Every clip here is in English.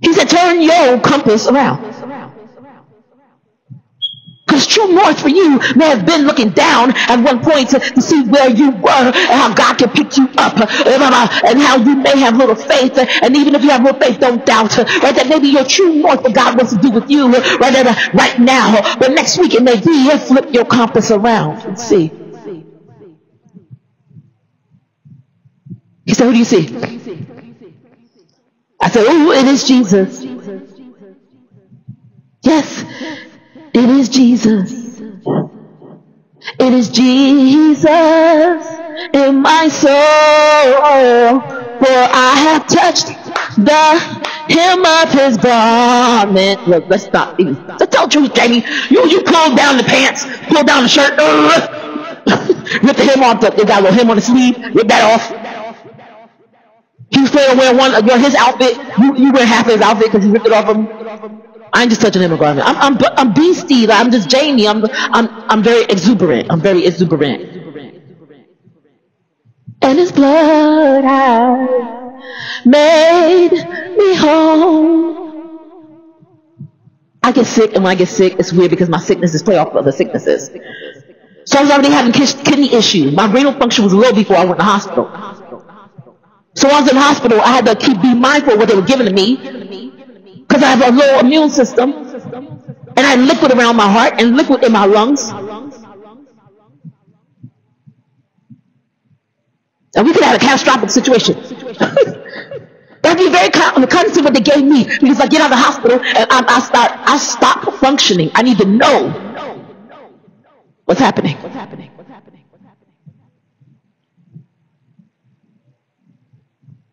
He said, turn your compass around. Because true north for you may have been looking down at one point to see where you were and how God can pick you up and how you may have little faith. And even if you have little faith, don't doubt, right? That maybe your true north, what God wants to do with you right now. But next week it may be he'll flip your compass around and see. He said, who do you see? I said, oh, it is Jesus. Yes. It is Jesus. It is Jesus in my soul. For I have touched the hem of his garment. Look, let's stop. So tell the truth, Jamie. You pull down the pants, pull down the shirt, rip the hem off. They got a little hem on the sleeve. Rip that off. He was planning to wear his outfit. You wear half of his outfit because he ripped it off him. I ain't just touching him a garment. I'm beastie. I'm just Jamie. I'm very exuberant. I'm very exuberant. And his blood has made me whole. I get sick, and when I get sick, it's weird because my sicknesses play off other sicknesses. So I was already having kidney issues. My renal function was low before I went to the hospital. So when I was in the hospital, I had to be mindful of what they were giving to me. Because I have a low immune system, and I had liquid around my heart and liquid in my lungs. And we could have a catastrophic situation. But I'd be very conscious of what they gave me, because I get out of the hospital and I stop functioning. I need to know what's happening.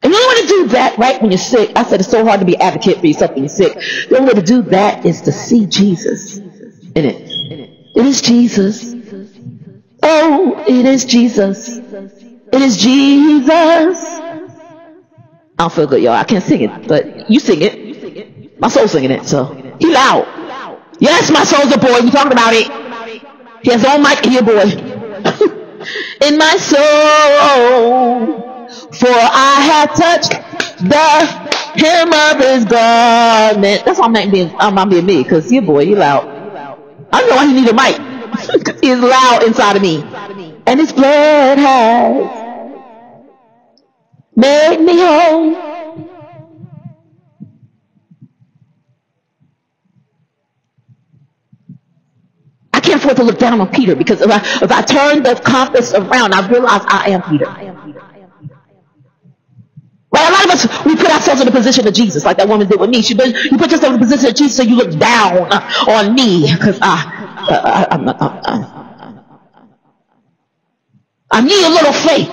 And the only way to do that, right, when you're sick, I said it's so hard to be an advocate for yourself when you're sick. The only way to do that is to see Jesus in it. It is Jesus. Oh, it is Jesus. It is Jesus. I don't feel good, y'all. I can't sing it, but you sing it. My soul's singing it, so he loud. Yes, my soul's a boy. We talking about it. He has his own mic here, boy. In my soul. For I have touched the hem of his garment. That's why I'm being me, because your boy, he loud. I don't know why he need a mic. Because he is loud inside of me. And his blood has made me whole. I can't afford to look down on Peter, because if I turn the compass around, I realize I am Peter. Right? A lot of us, we put ourselves in the position of Jesus, like that woman did with me. You put yourself in the position of Jesus, so you look down on me, because I need a little faith.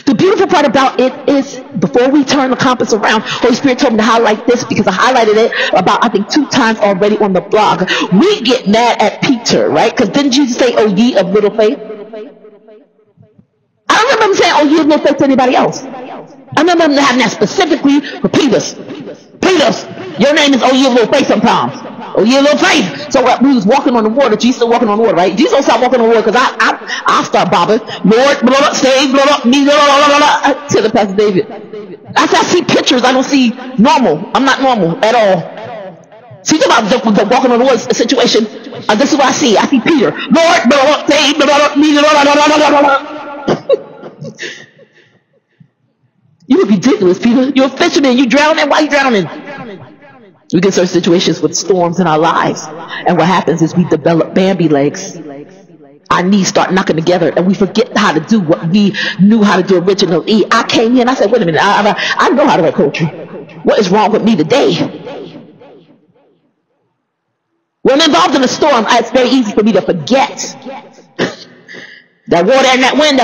The beautiful part about it is, before we turn the compass around, Holy Spirit told me to highlight this, because I highlighted it about, I think, 2 times already on the blog. We get mad at Peter, right? Because didn't Jesus say, oh, ye of little faith? I don't remember him saying, oh, ye of little faith to anybody else. I remember him having that specifically for Peter's. Your name is, oh, ye of little faith sometimes. Oh, ye of little faith. So we was walking on the water. Jesus was walking on the water, right? Jesus don't stop walking on the water, because I start bobbing. Lord, blah, blah, save, blah, blah, me, blah, blah, blah, blah, to the Pastor David. I see pictures. I don't see normal. I'm not normal at all. See, about the walking on the water situation. This is what I see. I see Peter. Lord, blah, blah, save, blah, blah, me, blah, blah, blah, blah, blah, blah. You look ridiculous, Peter. You're a fisherman. You drowning. Why are you drowning? We get certain situations with storms in our lives, and what happens is we develop Bambi legs. Our knees start knocking together, and we forget how to do what we knew how to do originally. I came here and I said, wait a minute, I know how to write poetry. What is wrong with me today? When I'm involved in a storm, it's very easy for me to forget. That water and that wind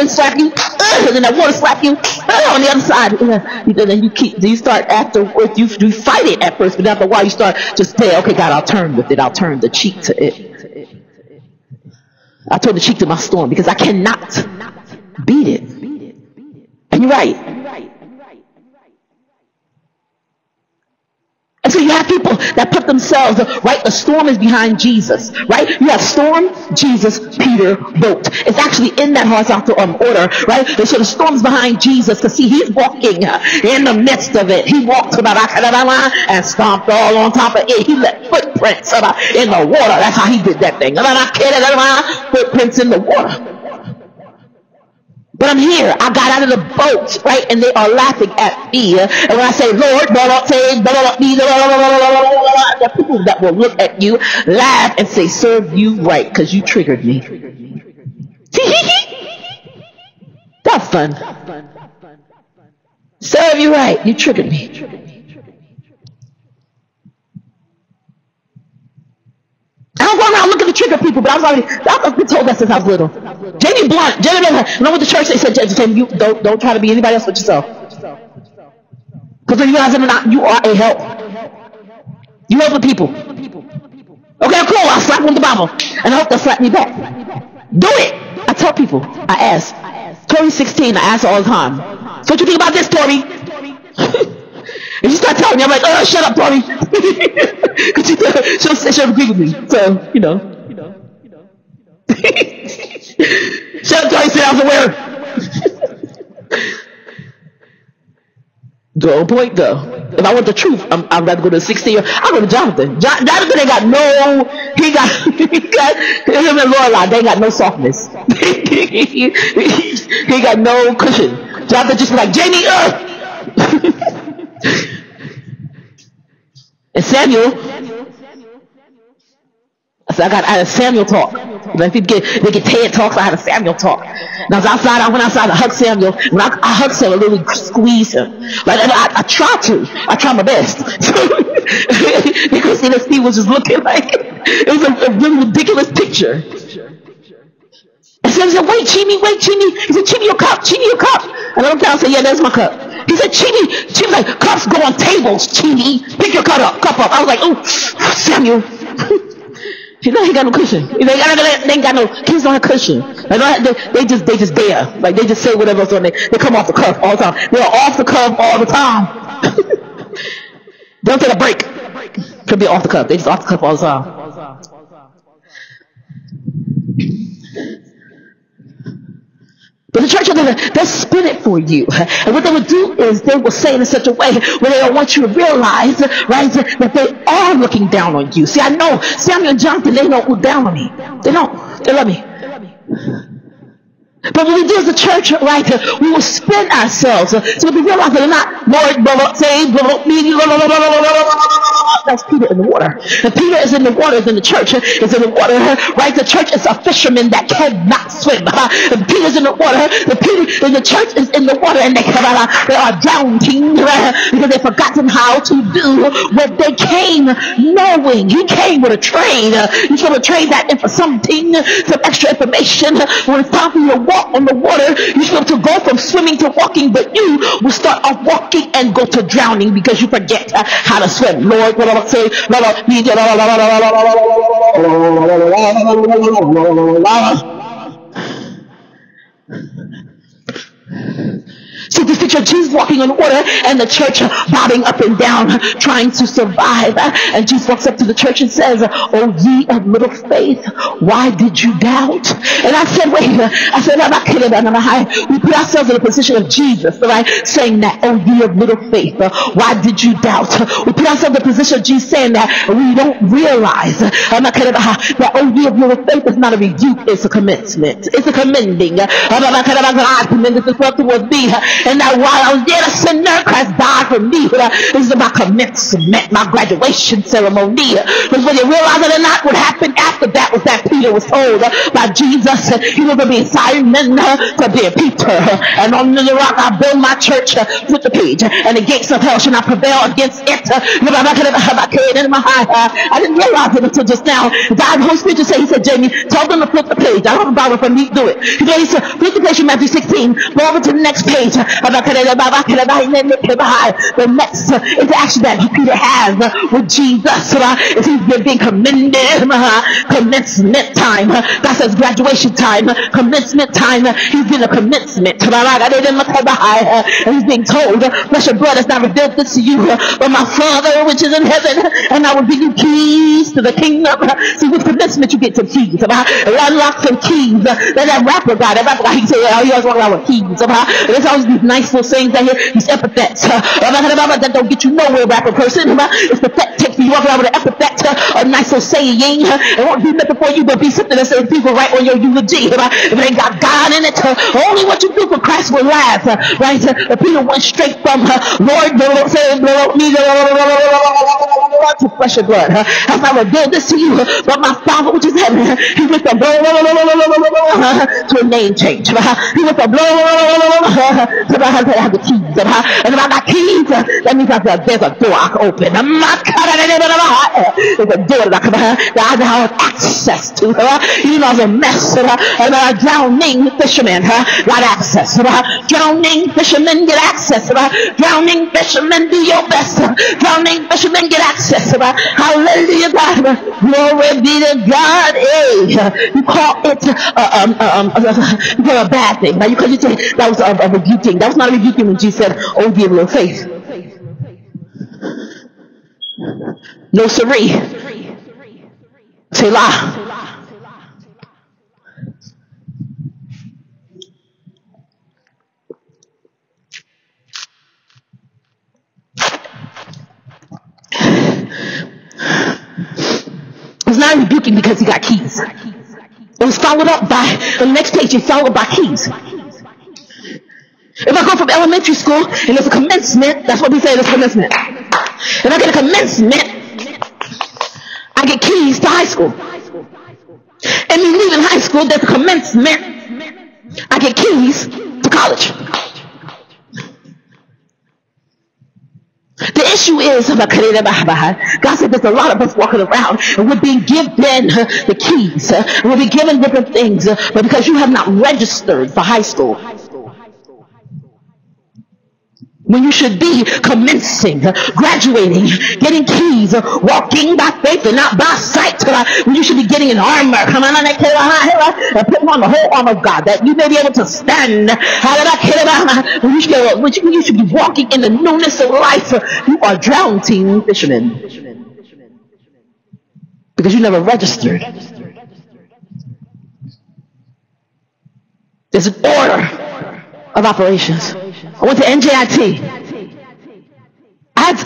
slap you, and then that water slap you on the other side. And then you start afterwards, you fight it at first, but after a while you start just say, okay, God, I'll turn with it. I'll turn the cheek to it. I'll turn the cheek to my storm, because I cannot beat it. And you're right. And so you have people that put themselves, right? The storm is behind Jesus, right? You have storm, Jesus, Peter, boat. It's actually in that horizontal order, right? And so the storm's behind Jesus because see, he's walking in the midst of it. He walked and stomped all on top of it. He left footprints in the water. That's how he did that thing. Footprints in the water. But I'm here. I got out of the boat, right? And they are laughing at me. And when I say, Lord, there are people that will look at you, laugh, and say, serve you right, because you triggered me. That's fun. Serve you right. You triggered me. I don't go around looking to trigger people, but I've been told that since I was little. Jamie Blunt, when I went to church, they said, Jamie, you don't try to be anybody else but yourself. Because when you realize it or not, you are a help. You help the people. Okay, cool, I'll slap with the Bible. And I hope they'll slap me back. Do it. I tell people, I ask. Tori's 16, I ask her all the time. So what you think about this, Tori? And she start telling me, I'm like, oh, shut up, Tori. Because she'll agree with me. So, you know. Shut up, Tori, say I was aware. Don't point though. If I want the truth, I'd rather go to 16-year. I'll go to Jonathan. Jonathan ain't got no, he got him and Lorelai, they ain't got no softness. he got no cushion. Jonathan just be like, Jamie, And Samuel, I said, I had a Samuel talk. Like they get TED talks, I had a Samuel talk. And I was outside, I went outside to hug Samuel. When I hugged Samuel, I literally squeezed him. Like I try my best. Because Steve was just looking like it was a really ridiculous picture. And Samuel said, wait, Chini. He said, Chini, your cup. And I looked down and said, yeah, there's my cup. He said, Chini, like, cups go on tables, Chini. Pick your cup up. I was like, oh, Samuel. He ain't got no cushion. They ain't got no, kids don't have cushion. They just dare. Like, they just say whatever's on there. They come off the cuff all the time. They're off the cuff all the time. They don't take a break. Could be off the cuff. They just off the cuff all the time. But the church, they'll spin it for you. And what they would do is they will say it in such a way where they don't want you to realize, right, that they are looking down on you. See, I know Samuel and Jonathan, they don't look down on me. They don't. They love me. But what we do as a church, right, we will spin ourselves. So we realize that they're not, Lord, save, that's Peter in the water. And Peter is in the water, is in the church, is in the water, right? The church is a fisherman that cannot swim. And Peter's in the water, the church is in the water, and they are drowning, right? Because they've forgotten how to do what they came knowing. He came with a train. He's going to trade that in for something, some extra information. When it's time for you to walk on the water, you're supposed to go from swimming to walking, but you will start off walking and go to drowning because you forget how to swim. Lord, what I say, so this picture of Jesus walking on the water and the church bobbing up and down trying to survive. And Jesus walks up to the church and says, oh ye of little faith, why did you doubt? And I said, wait, I'm not kidding. We put ourselves in the position of Jesus, right? Saying that, oh ye of little faith, why did you doubt? We put ourselves in the position of Jesus saying that we don't realize, I'm not kidding, that oh ye of little faith is not a rebuke, it's a commencement. It's a commending. God commended this love towards me. And that while I was yet a sinner, Christ died for me. This is about commencement, my graduation ceremony. Because when you realize it or not, what happened after that was that Peter was told by Jesus, he was going to be Simon to be Peter. And on the rock I build my church, flip the page. And the gates of hell shall not prevail against it. I didn't realize it until just now. God, the Holy Spirit just said, he said, Jamie, tell them to flip the page. I don't have a Bible for me to do it. He said, flip the page from Matthew 16. Go over to the next page. And The next interaction that Peter has with Jesus is he's being commended. Commencement time. God says graduation time. Commencement time. He's been a commencement. And he's being told, flesh and blood has not revealed this to you, but my Father which is in heaven, and I will give you keys to the kingdom. See, with commencement you get some keys. Unlock some keys. That rapper guy, he said, he always walk around with keys. There's always these nice little sayings out here, these epithets that don't get you nowhere, rapper person. It's pathetic for you walk around with an epithet, a nice little saying. It won't do nothing for you but be something that says people right on your eulogy. If it ain't got God in it, only what you do for Christ will last. Right? Peter went straight from Lord, to flesh and blood. Has not revealed this to you, but my Father which is heaven. He went from to a name change. He went from to have the keys. And if I got keys, that means there's a door I can open. There's a door that I have access to. You know, the mess. And drowning fishermen got access. Drowning fishermen get access. Drowning fishermen do your best. Drowning fishermen get access. Hallelujah, God. Glory be to God. You call it a bad thing. Now you could say that was a rebuking. That was not a rebuking when Jesus said, "Oh, dear little faith." No siree. Selah. It's not rebuking because he got keys. It was followed up by, on the next page, it's followed by keys. If I go from elementary school and there's a commencement, that's what we say, there's commencement. If I get a commencement, I get keys to high school. And me leaving high school, there's a commencement, I get keys to college. The issue is, God said there's a lot of us walking around and we're being given the keys. We'll be given different things, but because you have not registered for high school, when you should be commencing, graduating, getting keys, walking by faith and not by sight, when you should be getting an armor, come on, putting on the whole armor of God, that you may be able to stand. When you should be walking in the newness of life, you are drowning fishermen because you never registered. There's an order of operations. I went to NJIT. I had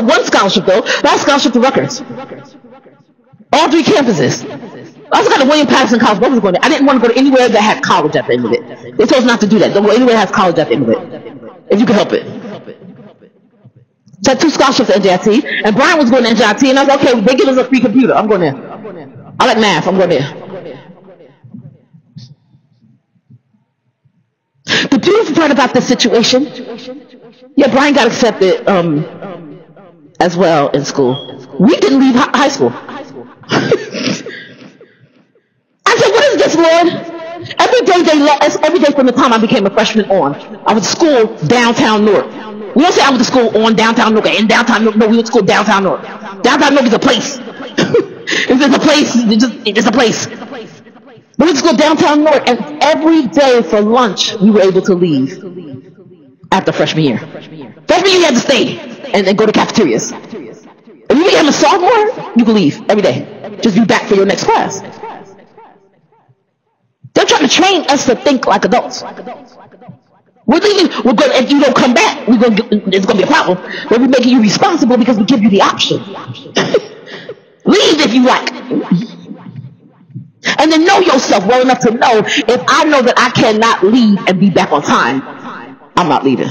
one scholarship though, but I had a scholarship to Rutgers. All 3 campuses. I also got a William Patterson College. I didn't want to go to anywhere that had college at the end of it. They told us not to do that. Don't go anywhere that has college at the end of it. If you can help it. So I had 2 scholarships at NJIT, and Brian was going to NJIT, and I was like, okay, they give us a free computer. I'm going there. I like math. I'm going there. The beautiful part about this situation, yeah, Brian got accepted as well in school. We didn't leave high school. I said, what is this, Lord? Every day they let us, every day from the time I became a freshman on, I was to school downtown Newark. We don't say I went to school on downtown Newark, in downtown Newark. No, we went to school downtown Newark. Downtown Newark is a place. If it's a place, it's a place. We went to school downtown Newark, and every day for lunch, we were able to leave after freshman year. Freshman year, you had to stay and go to cafeterias. If you became a sophomore, you could leave every day. Just be back for your next class. They're trying to train us to think like adults. We're leaving, if you don't come back, it's going to be a problem. But we're making you responsible because we give you the option. Leave if you like. And then know yourself well enough to know, if I know that I cannot leave and be back on time, I'm not leaving.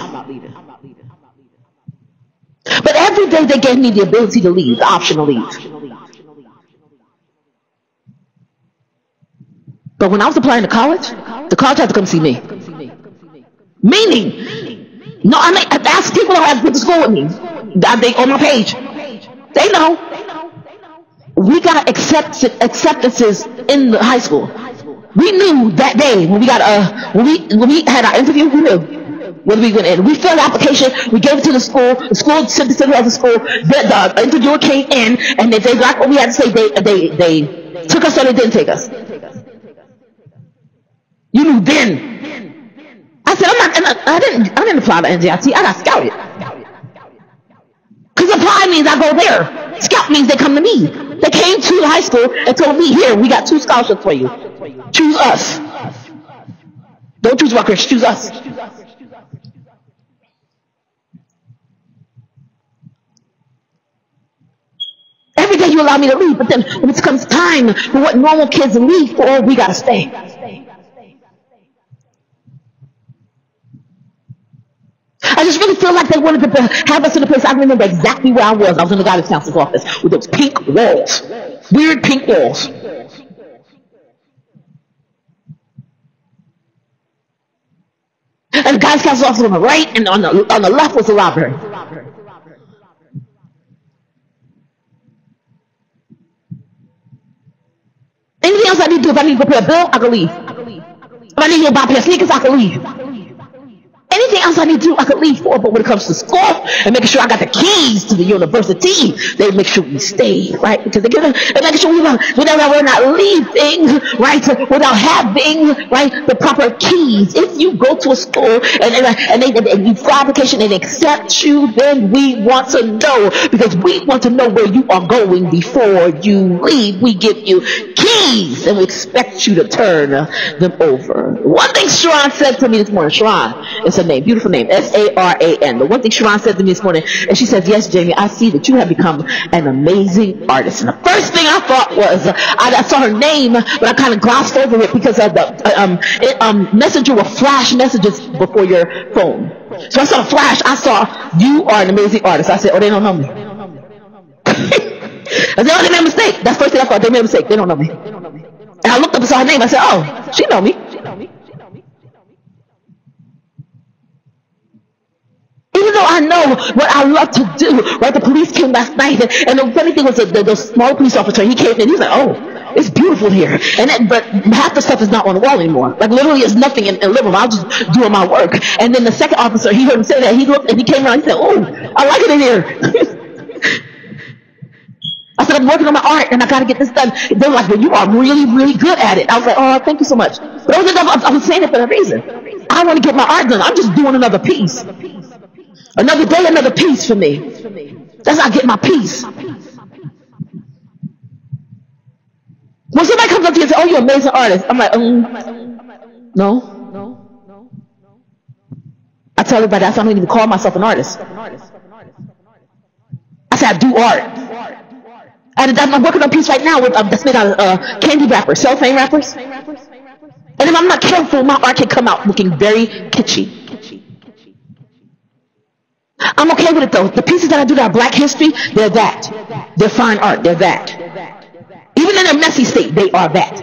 But every day they gave me the ability to leave, the option to leave. But when I was applying to college, the college had to come see me. Meaning, no, I ask people who have been to school with me. They on my page. They know. We got acceptances in the high school. We knew that day when we got when we had our interview. We knew Whether we went in, we filled the application, we gave it to the school sent it to the other school, the interviewer came in, and they liked what we had to say, they took us or they didn't take us. You knew then. I said, I didn't apply to NJIT, I got scouted. Because apply means I go there. Scout means they come to me. They came to the high school and told me, here, we got 2 scholarships for you. Choose us. Don't choose Rutgers, choose us. Every day you allow me to leave, but then when it comes time for what normal kids leave for, we gotta stay. I just really feel like they wanted to have us in a place. I remember exactly where I was. I was in the guidance counselor's office with those pink walls, weird pink walls. And the guidance counselor's office on the right, and on the left was the library. Anything else I need to do, if I need to go pay a bill, I can leave. If I need to go buy a pair of sneakers, I can leave. Anything else I need to do, I could leave for, but when it comes to school and making sure I got the keys to the university, they make sure we stay, right? Because they making sure we're not leaving, right? Without having, right, the proper keys. If you go to a school and you file application and accept you, then we want to know, because we want to know where you are going before you leave. We give you keys and we expect you to turn them over. One thing Sharon said to me this morning, Sharon, it's a name, beautiful name, Saran. The one thing Sharon said to me this morning, and she says, yes, Jamie, I see that you have become an amazing artist. And the first thing I thought was, I saw her name, but I kind of glossed over it because of the messenger will flash messages before your phone. So I saw a flash. I saw, you are an amazing artist. I said, oh, they don't know me. I said, oh, they made a mistake. That's the first thing I thought. They made a mistake. They don't know me. And I looked up and saw her name. I said, oh, she know me. Even though I know what I love to do, right? The police came last night, and the funny thing was the small police officer, he came in, he was like, oh, it's beautiful here. But half the stuff is not on the wall anymore. Like literally there's nothing in the living room. I was just doing my work. And then the second officer, he heard him say that, he looked and he came around, he said, oh, I like it in here. I said, I'm working on my art and I got to get this done. They were like, well, you are really, really good at it. I was like, oh, thank you so much. But I was saying it for a reason. I want to get my art done. I'm just doing another piece. Another day, another piece for me. That's how I get my peace. When somebody comes up to you and says, oh, you're an amazing artist, I'm like, no. I tell everybody I don't even call myself an artist. I say I do art. I'm working on a piece right now that's made out of candy wrappers, cellophane wrappers. And if I'm not careful, my art can come out looking very kitschy. I'm okay with it though. The pieces that I do that are Black history, they're that. They're fine art, they're that. Even in a messy state, they are that.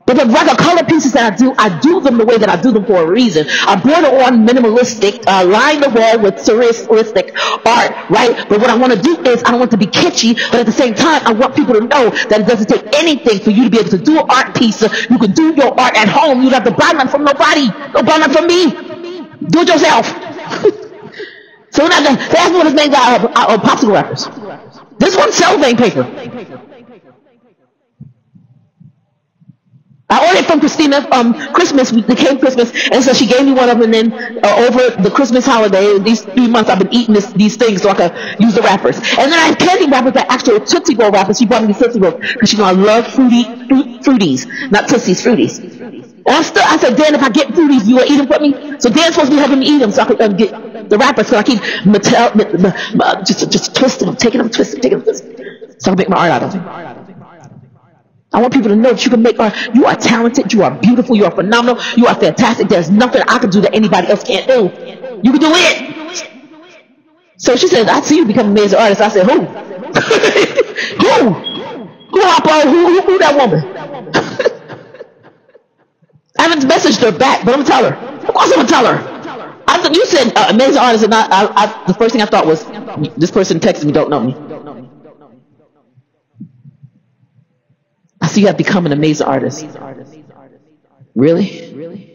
But the regular color pieces that I do them the way that I do them for a reason. I border on minimalistic, line the wall with surrealistic art, right? But what I want to do is, I don't want it to be kitschy, but at the same time, I want people to know that it doesn't take anything for you to be able to do an art piece. You can do your art at home. You don't have to buy none from nobody. Don't buy none from me. Do it yourself. So that's what it's made out of popsicle wrappers. This one's cellophane paper. I ordered from Christina Christmas. It came Christmas, and so she gave me one of them. And then over the Christmas holiday, these 3 months, I've been eating these things so I can use the wrappers. And then I have candy wrappers that actual Tootsie Roll wrappers. She bought me the Tootsie Rolls because she knows I love fruities, not Tootsies, fruities. And I said, Dan, if I get fruities, you will eat them for me? So Dan's supposed to be helping me eat them so I could get the wrappers. So I keep just twisting them, taking them, twisting, taking them, twisting, so I can make my art out of them. I want people to know that you can make art. You are talented. You are beautiful. You are phenomenal. You are fantastic. There's nothing I can do that anybody else can't do. You can do it. So she said, I see you become an amazing artist. I said, who? Who, Hoppo? Who that woman? I haven't messaged her back, but I'm going to tell her. Of course I'm going to tell her. You said amazing artist, and the first thing I thought was, this person texted me, don't know me. I see you have become an amazing artist. Really?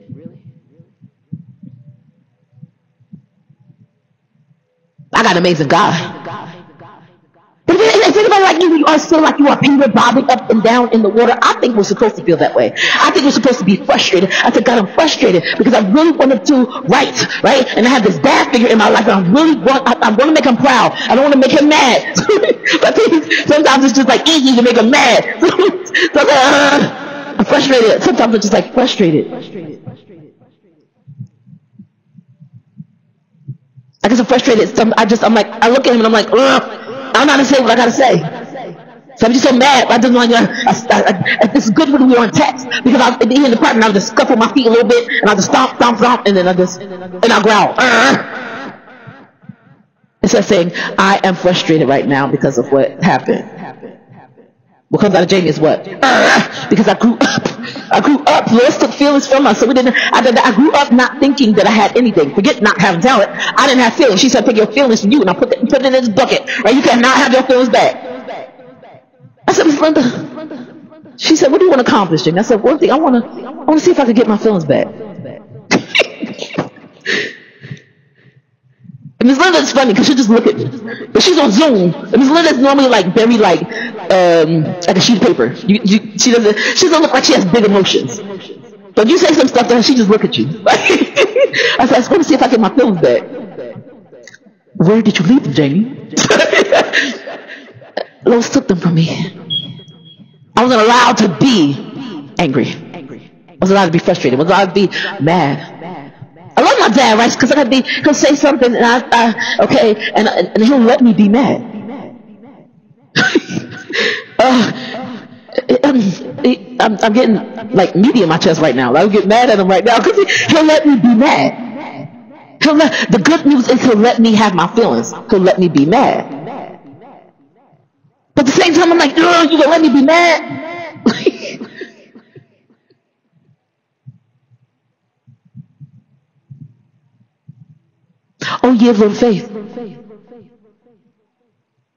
I got an amazing God. But if anybody like you are still like you are Peter bobbing up and down in the water, I think we're supposed to feel that way. I think we're supposed to be frustrated. I said, God, I'm frustrated because I really want to do right? And I have this dad figure in my life, and I want to make him proud. I don't want to make him mad. But sometimes it's just like easy to make him mad. So I'm frustrated. Sometimes I'm just like frustrated. I guess I'm frustrated. I look at him and I'm like, ugh. I don't know how to say what I gotta say. So I'm just so mad. I just like, it's good when we're on text because I'll be in the apartment. I'll just scuffle my feet a little bit and I'll just stomp, and then I'll growl. Instead of saying, I am frustrated right now because of what happened. What comes out of Jamie is what? Because I grew up. Lost took feelings from us. So I grew up not thinking that I had anything. Forget not having talent. I didn't have feelings. She said, take your feelings from you, and I put it in this bucket. Right? You cannot have your feelings back. I said, Miss Linda. She said, what do you want to accomplish? And I said, one thing, I want to see if I can get my feelings back. And Miss Linda is funny because she'll just look at me. But she's on Zoom. And Miss Linda is normally like very like a sheet of paper. She doesn't look like she has big emotions. But you say some stuff to her, she just look at you. I said, I just want to see if I get my feelings back. Where did you leave them, Jamie? Lois took them from me. I wasn't allowed to be angry. I was allowed to be frustrated. I was allowed to be mad. I love my dad, right? Because he'll say something, and and he'll let me be mad. I'm getting like meat in my chest right now. I'll get mad at him right now because he'll let me be mad. The good news is he'll let me have my feelings. He'll let me be mad. But at the same time, I'm like, you gonna let me be mad? Oh, ye of little faith.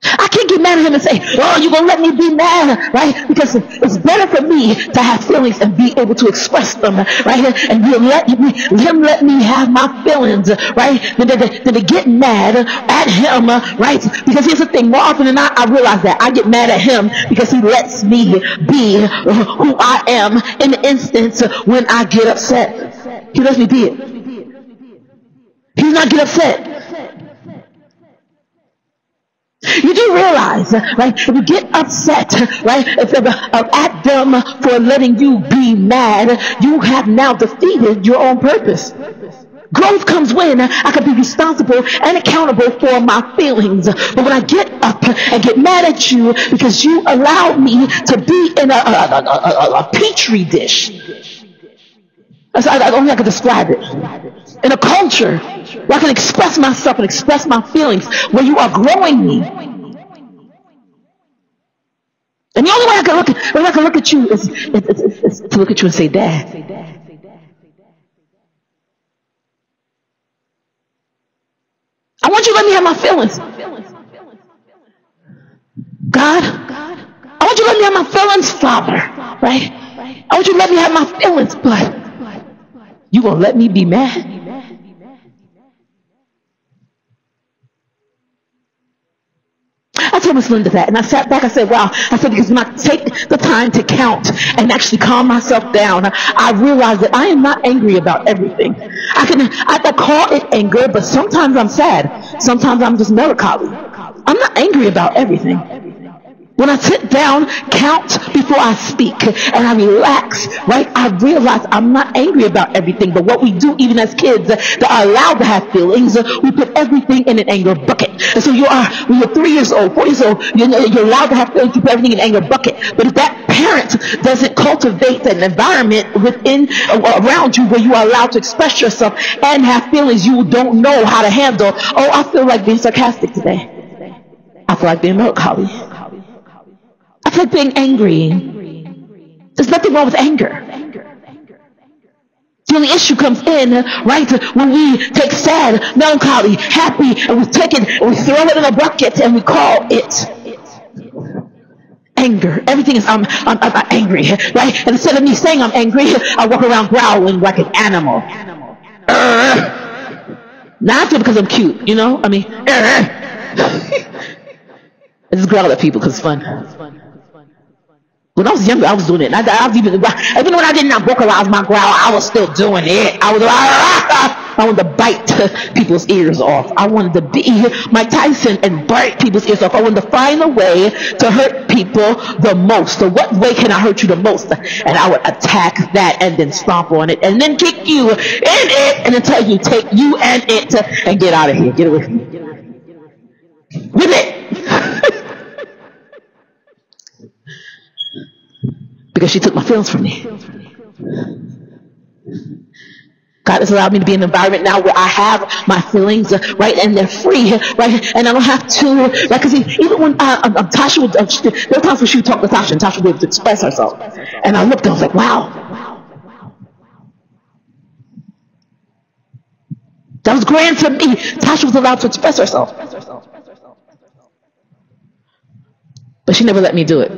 I can't get mad at him and say, oh, you're going to let me be mad, right? Because it's better for me to have feelings and be able to express them, right? And let me have my feelings, right? Than to get mad at him, right? Because here's the thing, more often than not, I realize that I get mad at him because he lets me be who I am in the instance when I get upset. He lets me be it. He's not get upset. You do realize, right? If you get upset, right, at them for letting you be mad, you have now defeated your own purpose. Growth comes when I can be responsible and accountable for my feelings. But when I get up and get mad at you because you allowed me to be in a petri dish, I don't think I can describe it. In a culture where I can express myself and express my feelings, where you are growing me. And the only way I can look at you is to look at you and say, Dad. I want you to let me have my feelings. God, I want you to let me have my feelings, Father. Right? I want you to let me have my feelings, but you gonna let me be mad? I told Miss Linda that, and I sat back. I said, wow. I said, because when I take the time to count and actually calm myself down, I realize that I am not angry about everything. I can call it anger, but sometimes I'm sad. Sometimes I'm just melancholy. I'm not angry about everything. When I sit down, count before I speak, and I relax, right, I realize I'm not angry about everything. But what we do, even as kids that are allowed to have feelings, we put everything in an anger bucket. And so when you're 3 years old, 4 years old, you're allowed to have feelings, you put everything in an anger bucket. But if that parent doesn't cultivate an environment around you where you are allowed to express yourself and have feelings, you don't know how to handle, oh, I feel like being sarcastic today. I feel like being melancholy. I feel like being angry. There's nothing wrong with anger. The only issue comes in, right, when we take sad, melancholy, happy, and we take it and we throw it in a bucket and we call it anger. Everything is, I'm angry, right? And instead of me saying I'm angry, I walk around growling like an animal. Not I do it because I'm cute, you know? I mean, I just growl at people because it's fun. When I was younger, I was doing it. I was even when I did not vocalize my growl, I was still doing it. I wanted to bite people's ears off. I wanted to be Mike Tyson and bite people's ears off. I wanted to find a way to hurt people the most. So what way can I hurt you the most? And I would attack that and then stomp on it and then kick you in it and then tell you, take you and it and get out of here. Get away from me. With it. Because she took my feelings from me. God has allowed me to be in an environment now where I have my feelings, right, and they're free, right, and I don't have to, right, because even when Tasha would, there were times when she would talk to Tasha, and Tasha would be able to express herself, and I looked and I was like, wow, that was grand to me. Tasha was allowed to express herself, but she never let me do it.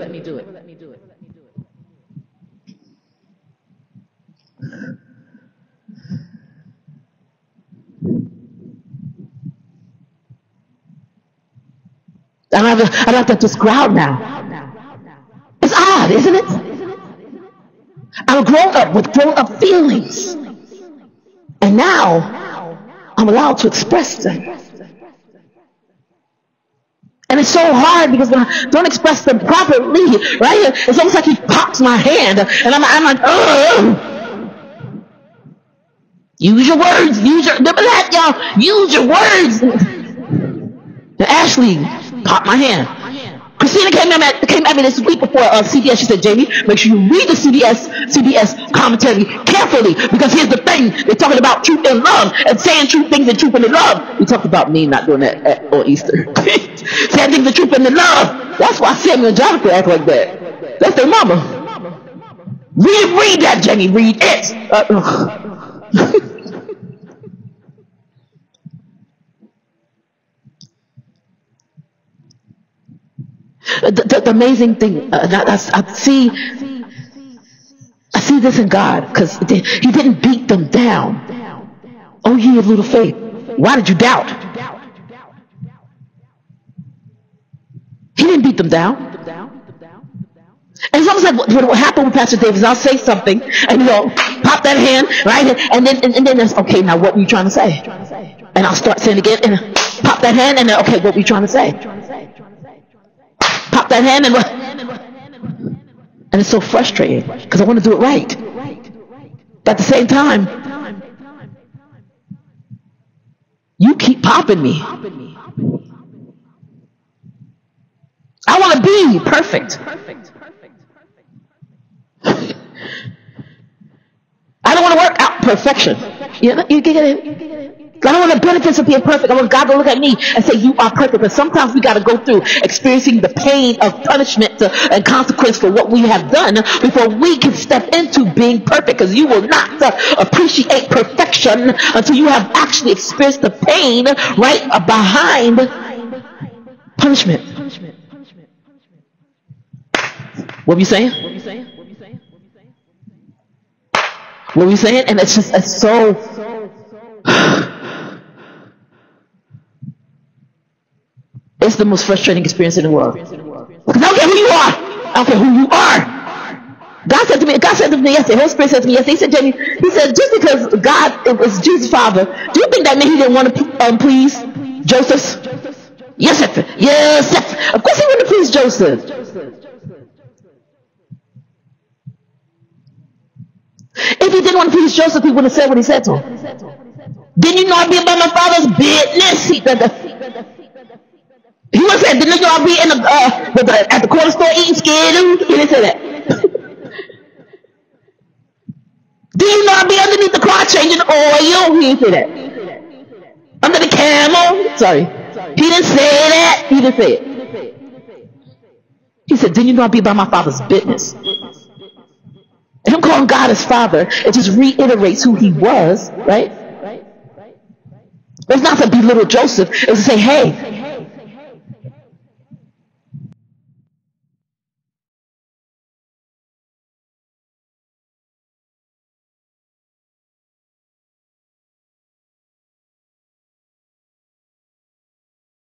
I don't have to just growl now. It's odd, isn't it? I'm grown up with grown up feelings. And now I'm allowed to express them. And it's so hard because when I don't express them properly, right? It's almost like he pops my hand and I'm like, ugh. Use your words. Remember that, y'all? Use your words. And Ashley popped my hand. Christina came at me this week before CBS. She said, Jamie, make sure you read the CBS commentary carefully, because here's the thing. They're talking about truth and love and saying true things in truth and in love. We talked about me not doing that on Easter. Saying things in truth and in love. That's why Samuel and Jonathan act like that. That's their mama. Read that, Jamie. Read it. The amazing thing, I see this in God, because he didn't beat them down. Oh, ye of little faith, why did you doubt? He didn't beat them down. And it's almost like what happened with Pastor Davis. I'll say something and he'll pop that hand, right? And then it's, okay, now what were you trying to say? And I'll start saying again and pop that hand and then, okay, what were you trying to say? Pop that hand and it's so frustrating because I want to do it right. But at the same time, you keep popping me. I want to be perfect. I don't want to work out perfection. You get it? I don't want the benefits of being perfect. I want God to look at me and say, you are perfect. But sometimes we got to go through experiencing the pain of punishment and consequence for what we have done before we can step into being perfect. Because you will not appreciate perfection until you have actually experienced the pain right behind punishment. What were you saying? What were you saying? And it's so... It's the most frustrating experience in the world. Because I don't care who you are. I don't care who you are. God said to me yesterday, Holy Spirit said to me yesterday, he said, Jamie, he said, just because God, it was Jesus' father, do you think that meant he didn't want to please Joseph? Yes, sir. Yes, sir. Of course he wanted to please Joseph. If he didn't want to please Joseph, he would have said what he said to him. Didn't you know I'd be about my father's business? He would have said, didn't you know I'd be in at the corner store eating scared? He didn't say that. Do you know I'd be underneath the car changing the oil? He didn't say that. Under the camel? Sorry. He didn't say that. He didn't say it. He said, didn't you know I'd be about my father's business? And him calling God his father, it just reiterates who he was, right? It's not to belittle Joseph. It's to say, hey,